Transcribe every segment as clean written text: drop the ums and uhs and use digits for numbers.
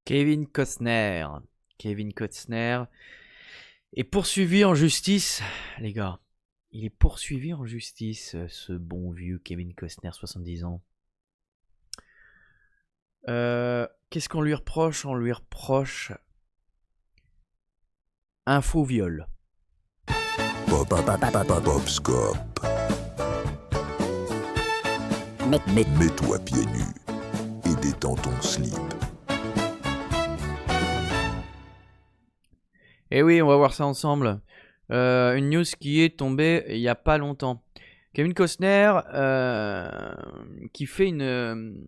Kevin Costner. Kevin Costner est poursuivi en justice, les gars. Il est poursuivi en justice, ce bon vieux Kevin Costner, 70 ans. Qu'est-ce qu'on lui reproche? On lui reproche un faux viol. Popscope. Mets-toi pieds nus et détends ton slip. Eh oui, on va voir ça ensemble. Une news qui est tombée il n'y a pas longtemps. Kevin Costner qui fait une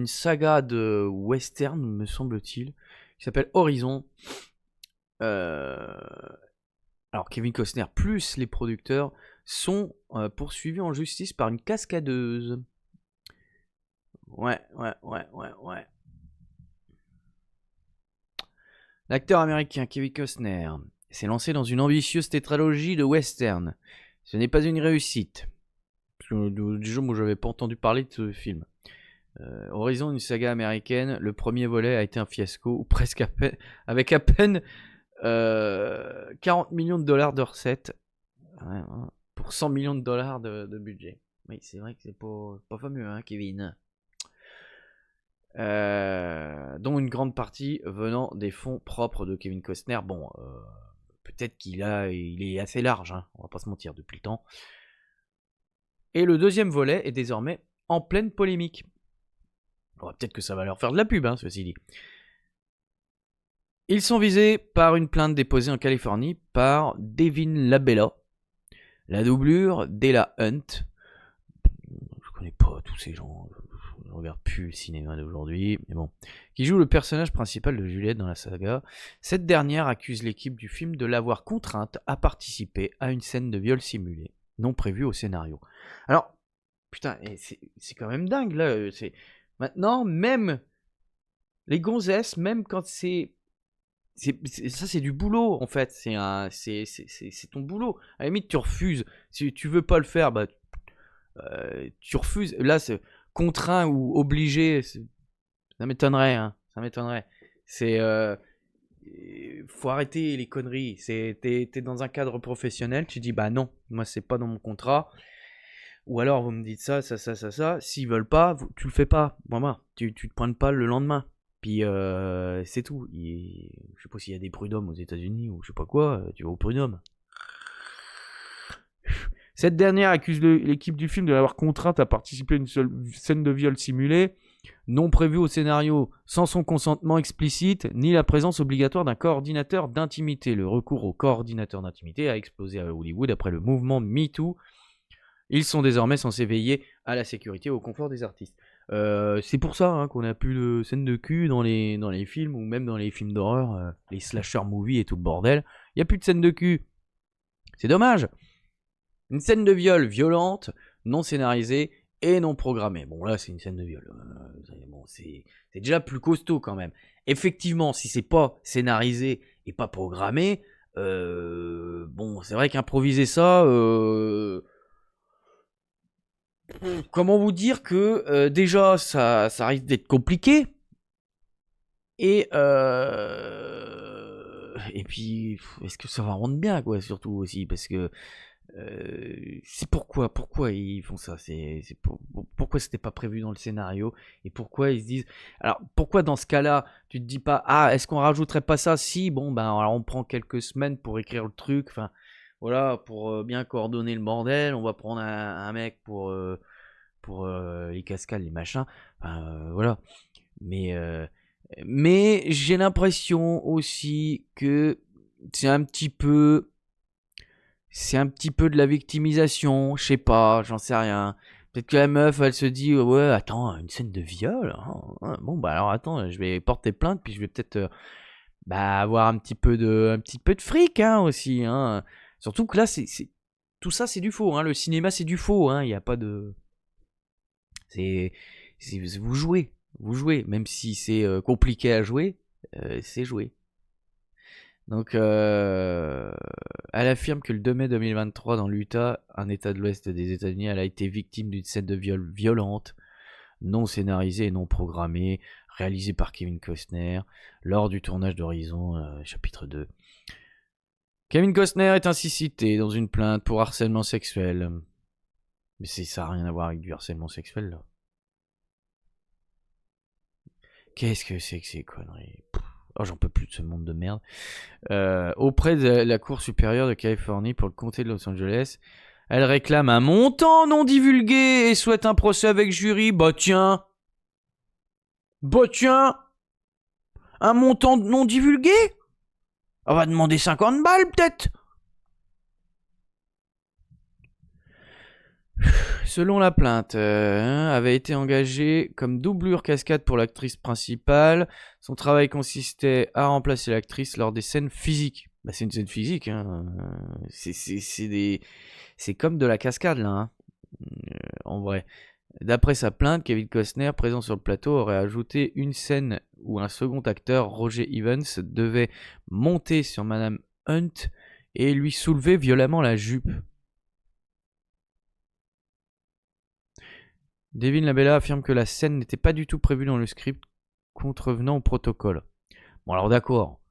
saga de western, me semble-t-il, qui s'appelle Horizon. Alors Kevin Costner plus les producteurs sont poursuivis en justice par une cascadeuse. Ouais. L'acteur américain Kevin Costner s'est lancé dans une ambitieuse tétralogie de western. Ce n'est pas une réussite. Déjà, moi, j'avais pas entendu parler de ce film. Horizon, une saga américaine. Le premier volet a été un fiasco, ou presque à peine, avec à peine 40 millions de dollars de recettes pour 100 millions de dollars de budget. Oui, c'est vrai que c'est pas fameux, hein, Kevin. Dont une grande partie venant des fonds propres de Kevin Costner. Bon, peut-être il est assez large, hein, on va pas se mentir, depuis le temps. Et le deuxième volet est désormais en pleine polémique. Peut-être que ça va leur faire de la pub, hein, ceci dit. Ils sont visés par une plainte déposée en Californie par Devin Labella, la doublure d'Ella Hunt. Je connais pas tous ces gens, je regarde plus le cinéma d'aujourd'hui, mais bon. Qui joue le personnage principal de Juliette dans la saga. Cette dernière accuse l'équipe du film de l'avoir contrainte à participer à une scène de viol simulé, non prévue au scénario. Alors, putain, c'est quand même dingue là. Maintenant, même les gonzesses, même quand ça c'est du boulot en fait, c'est ton boulot. À la limite tu refuses, si tu veux pas le faire, bah tu refuses. Là c'est contraint ou obligé, ça m'étonnerait, hein, ça m'étonnerait. C'est faut arrêter les conneries. T'es dans un cadre professionnel, tu dis bah non, moi c'est pas dans mon contrat. Ou alors vous me dites ça. S'ils veulent pas, tu le fais pas. Voilà, tu te pointes pas le lendemain. Puis c'est tout. Je sais pas s'il y a des prud'hommes aux États-Unis ou je sais pas quoi. Tu vas au prud'homme. Cette dernière accuse l'équipe du film de l'avoir contrainte à participer à une seule scène de viol simulée, non prévue au scénario, sans son consentement explicite, ni la présence obligatoire d'un coordinateur d'intimité. Le recours au coordinateur d'intimité a explosé à Hollywood après le mouvement MeToo. Ils sont désormais censés veiller à la sécurité et au confort des artistes. C'est pour ça qu'on n'a plus de scènes de cul dans les films ou même dans les films d'horreur, les slasher movies et tout le bordel. Il n'y a plus de scènes de cul. C'est dommage. Une scène de viol violente, non scénarisée et non programmée. Bon là c'est une scène de viol. C'est déjà plus costaud quand même. Effectivement, si c'est pas scénarisé et pas programmé, bon c'est vrai qu'improviser ça... Comment vous dire que déjà ça risque d'être compliqué et puis est-ce que ça va rendre bien quoi, surtout aussi parce que c'est pourquoi ils font ça, pourquoi c'était pas prévu dans le scénario et pourquoi ils se disent, alors pourquoi dans ce cas-là tu te dis pas est-ce qu'on rajouterait pas ça, si bon ben alors on prend quelques semaines pour écrire le truc, enfin voilà, pour bien coordonner le bordel, on va prendre un mec pour les cascades, les machins, voilà. Mais j'ai l'impression aussi que c'est un petit peu de la victimisation, je sais pas, j'en sais rien. Peut-être que la meuf, elle se dit ouais, attends, une scène de viol, hein, bon bah alors attends, je vais porter plainte puis je vais peut-être avoir un petit peu de fric hein, aussi, hein. Surtout que là c'est tout ça c'est du faux, hein. Le cinéma c'est du faux, hein. Il y a pas de vous jouez, même si c'est compliqué à jouer, c'est joué. Donc, elle affirme que le 2 mai 2023, dans l'Utah, un état de l'ouest des États-Unis, elle a été victime d'une scène de viol violente, non scénarisée et non programmée, réalisé par Kevin Costner lors du tournage d'Horizon, chapitre 2. Kevin Costner est ainsi cité dans une plainte pour harcèlement sexuel. Mais ça n'a rien à voir avec du harcèlement sexuel, là. Qu'est-ce que c'est que ces conneries? Oh, j'en peux plus de ce monde de merde. Auprès de la Cour supérieure de Californie pour le comté de Los Angeles, elle réclame un montant non divulgué et souhaite un procès avec jury. Bah tiens, un montant non divulgué? On va demander 50 balles peut-être. Selon la plainte, avait été engagée comme doublure cascade pour l'actrice principale. Son travail consistait à remplacer l'actrice lors des scènes physiques. Bah, c'est une scène physique, hein. C'est comme de la cascade là, hein. En vrai. D'après sa plainte, Kevin Costner, présent sur le plateau, aurait ajouté une scène où un second acteur, Roger Evans, devait monter sur Madame Hunt et lui soulever violemment la jupe. Devin Labella affirme que la scène n'était pas du tout prévue dans le script, contrevenant au protocole. Bon alors d'accord,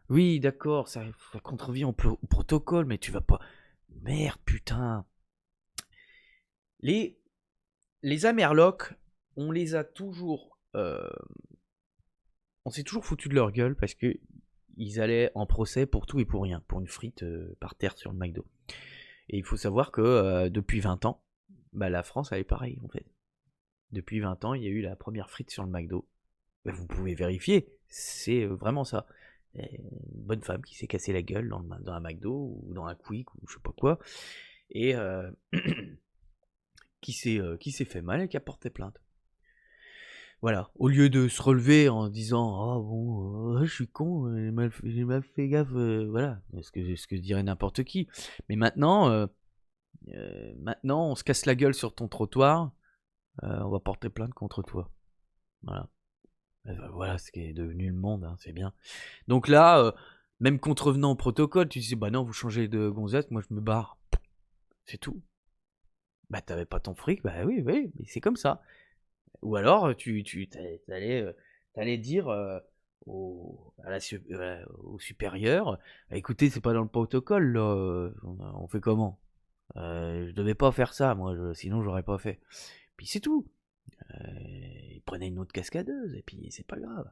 oui d'accord, ça contrevient au protocole, mais tu vas pas... Merde putain. Les Amerlocs, on les a toujours... On s'est toujours foutu de leur gueule parce que ils allaient en procès pour tout et pour rien, pour une frite par terre sur le McDo. Et il faut savoir que depuis 20 ans, bah, la France elle est pareil en fait. Depuis 20 ans, il y a eu la première frite sur le McDo. Bah, vous pouvez vérifier, c'est vraiment ça. Une bonne femme qui s'est cassée la gueule dans un McDo ou dans un Quick ou je sais pas quoi. Et qui s'est fait mal et qui a porté plainte. Voilà, au lieu de se relever en disant oh bon, je suis con, j'ai mal fait gaffe, voilà, ce que dirait n'importe qui. Mais maintenant, on se casse la gueule sur ton trottoir, on va porter plainte contre toi. Voilà. Voilà ce qui est devenu le monde, hein, c'est bien. Donc là, même contrevenant au protocole, tu dis bah non, vous changez de gonzesse, moi je me barre. C'est tout. Bah t'avais pas ton fric, bah oui, mais c'est comme ça. Ou alors t'allais dire au supérieur, écoutez, c'est pas dans le protocole, là, on fait comment? Je devais pas faire ça, moi, sinon j'aurais pas fait. Puis c'est tout. Il prenait une autre cascadeuse, et puis c'est pas grave.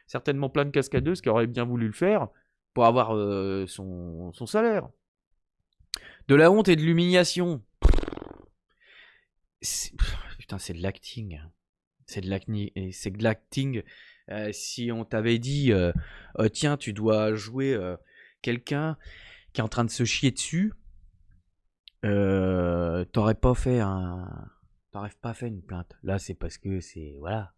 Certainement plein de cascadeuses qui auraient bien voulu le faire pour avoir son salaire. De la honte et de l'humiliation. Putain, c'est de l'acting. C'est de l'acting. Si on t'avait dit, oh, tiens, tu dois jouer quelqu'un qui est en train de se chier dessus, t'aurais pas fait une plainte. Là, c'est parce que c'est voilà.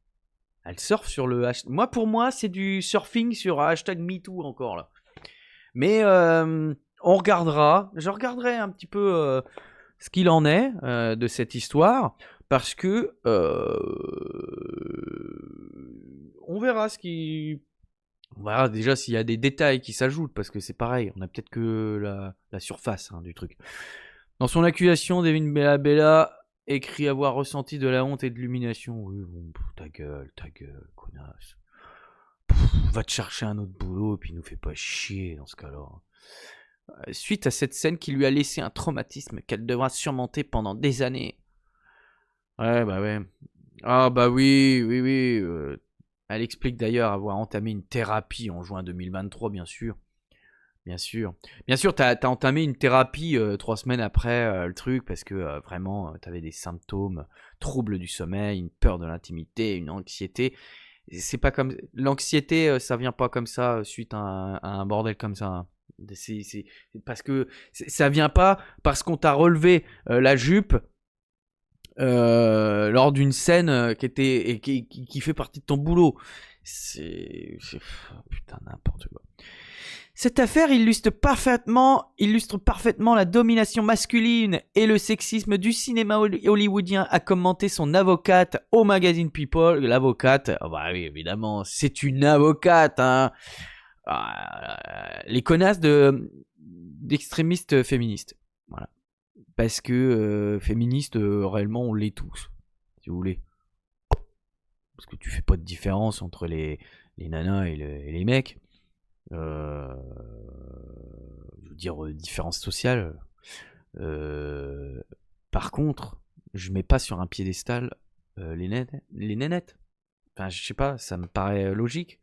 Elle surfe sur le hashtag. Pour moi, c'est du surfing sur hashtag MeToo encore là. Mais on regardera. Je regarderai un petit peu ce qu'il en est de cette histoire. Parce que on verra ce qui... On verra déjà s'il y a des détails qui s'ajoutent. Parce que c'est pareil. On a peut-être que la surface du truc. Dans son accusation, Devin Bella écrit avoir ressenti de la honte et de l'humiliation. Oui, bon, ta gueule, connasse. Va te chercher un autre boulot et puis nous fais pas chier dans ce cas-là. Suite à cette scène qui lui a laissé un traumatisme qu'elle devra surmonter pendant des années. Ouais, bah ouais. Ah bah oui. Elle explique d'ailleurs avoir entamé une thérapie en juin 2023, bien sûr. Bien sûr, t'as entamé une thérapie 3 semaines après le truc parce que vraiment t'avais des symptômes, troubles du sommeil, une peur de l'intimité, une anxiété. C'est pas comme l'anxiété, ça vient pas comme ça suite à un bordel comme ça, hein. C'est parce que ça vient pas parce qu'on t'a relevé la jupe lors d'une scène qui fait partie de ton boulot. C'est putain n'importe quoi. Cette affaire illustre parfaitement la domination masculine et le sexisme du cinéma hollywoodien, a commenté son avocate au magazine People. L'avocate, bah oui, évidemment, c'est une avocate, hein. Les connasses d'extrémistes féministes. Voilà. Parce que féministes, réellement, on l'est tous, si vous voulez. parce que tu fais pas de différence entre les nanas et les mecs. Je veux dire, différence sociale. Par contre, je mets pas sur un piédestal les nénettes. Enfin, je sais pas, ça me paraît logique.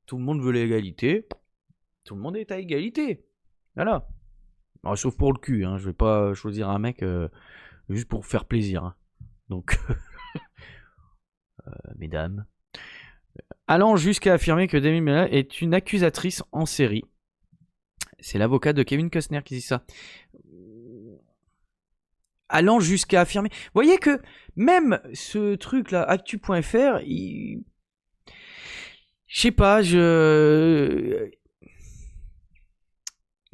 Tout le monde veut l'égalité. Tout le monde est à égalité. Voilà. Alors, sauf pour le cul, hein. Je vais pas choisir un mec juste pour faire plaisir. Hein. Donc, mesdames. Allant jusqu'à affirmer que Demi Moore est une accusatrice en série. C'est l'avocat de Kevin Costner qui dit ça. Allant jusqu'à affirmer. Vous voyez que même ce truc-là, actu.fr, je sais pas, je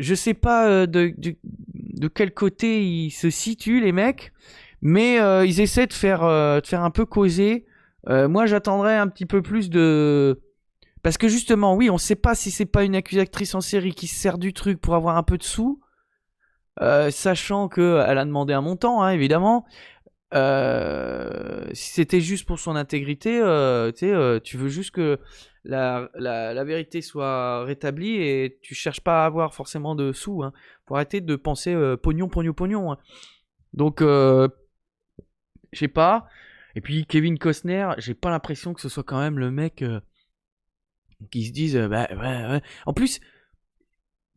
sais pas de quel côté ils se situent, les mecs, mais ils essaient de faire un peu causer. Moi, j'attendrais un petit peu plus de... Parce que justement, oui, on sait pas si c'est pas une accusatrice en série qui se sert du truc pour avoir un peu de sous, sachant qu'elle a demandé un montant, hein, évidemment. Si c'était juste pour son intégrité, tu veux juste que la vérité soit rétablie et tu cherches pas à avoir forcément de sous, hein. Faut arrêter de penser pognon. Hein. Donc, je sais pas. Et puis Kevin Costner, j'ai pas l'impression que ce soit quand même le mec qui se dise ouais. En plus,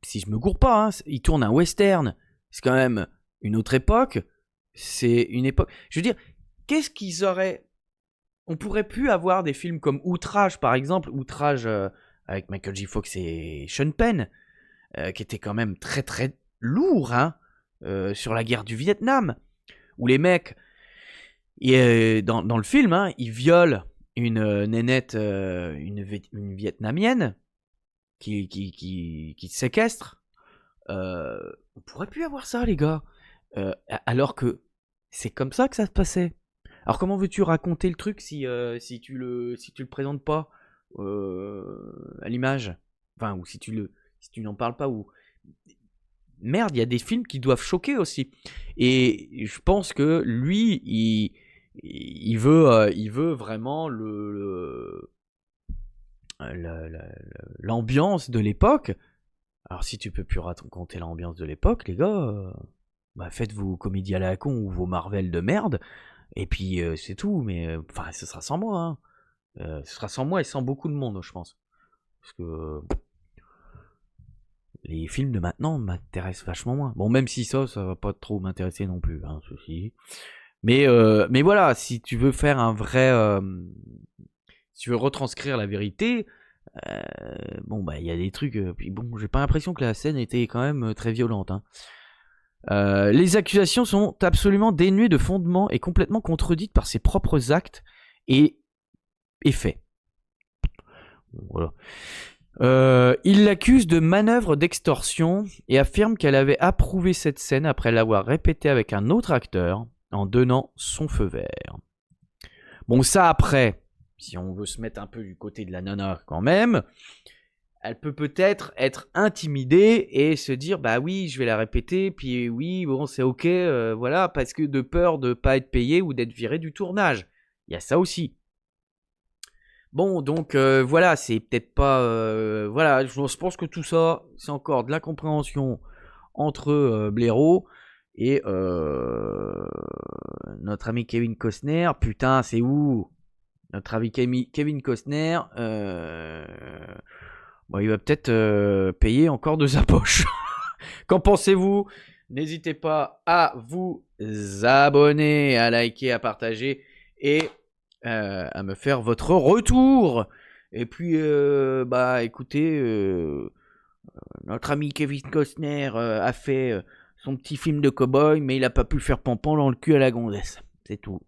si je me gourre pas, hein, il tourne un western. C'est quand même une autre époque. C'est une époque. Je veux dire, qu'est-ce qu'ils auraient... On pourrait plus avoir des films comme Outrage, par exemple. Outrage avec Michael J. Fox et Sean Penn, qui était quand même très très lourd, hein, sur la guerre du Vietnam, où les mecs, dans le film, hein, ils violent une nénette, une vietnamienne, qui te séquestre. On pourrait plus avoir ça, les gars. Alors que c'est comme ça que ça se passait. Alors comment veux-tu raconter le truc si tu le présentes pas à l'image, enfin, ou si tu n'en parles pas, ou merde, il y a des films qui doivent choquer aussi. Et je pense que lui, il veut vraiment l'ambiance de l'époque. Alors si tu peux plus raconter l'ambiance de l'époque, les gars, faites vos comédies à la con ou vos Marvel de merde, et puis c'est tout. Mais enfin, ce sera sans moi, hein. Ce sera sans moi et sans beaucoup de monde, je pense, parce que les films de maintenant m'intéressent vachement moins. Bon, même si ça va pas trop m'intéresser non plus, hein, ceci. Mais voilà, si tu veux faire un vrai, si tu veux retranscrire la vérité, il y a des trucs. Puis bon, j'ai pas l'impression que la scène était quand même très violente, hein. Les accusations sont absolument dénuées de fondement et complètement contredites par ses propres actes et faits. Voilà. Il l'accuse de manœuvre d'extorsion et affirme qu'elle avait approuvé cette scène après l'avoir répétée avec un autre acteur en donnant son feu vert. Bon, ça après, si on veut se mettre un peu du côté de la nana quand même, elle peut peut-être être intimidée et se dire bah oui, je vais la répéter, puis oui, bon, c'est ok, voilà, parce que de peur de pas être payé ou d'être viré du tournage. Il y a ça aussi. Bon, donc voilà, c'est peut-être pas... voilà, je pense que tout ça, c'est encore de l'incompréhension entre blaireaux et notre ami Kevin Costner. Putain, c'est où notre ami Kevin Costner? Il va peut-être payer encore de sa poche. Qu'en pensez-vous? N'hésitez pas à vous abonner, à liker, à partager et à me faire votre retour. Et puis, écoutez, notre ami Kevin Costner a fait son petit film de cow-boy, mais il a pas pu faire pompon dans le cul à la gonzesse. C'est tout.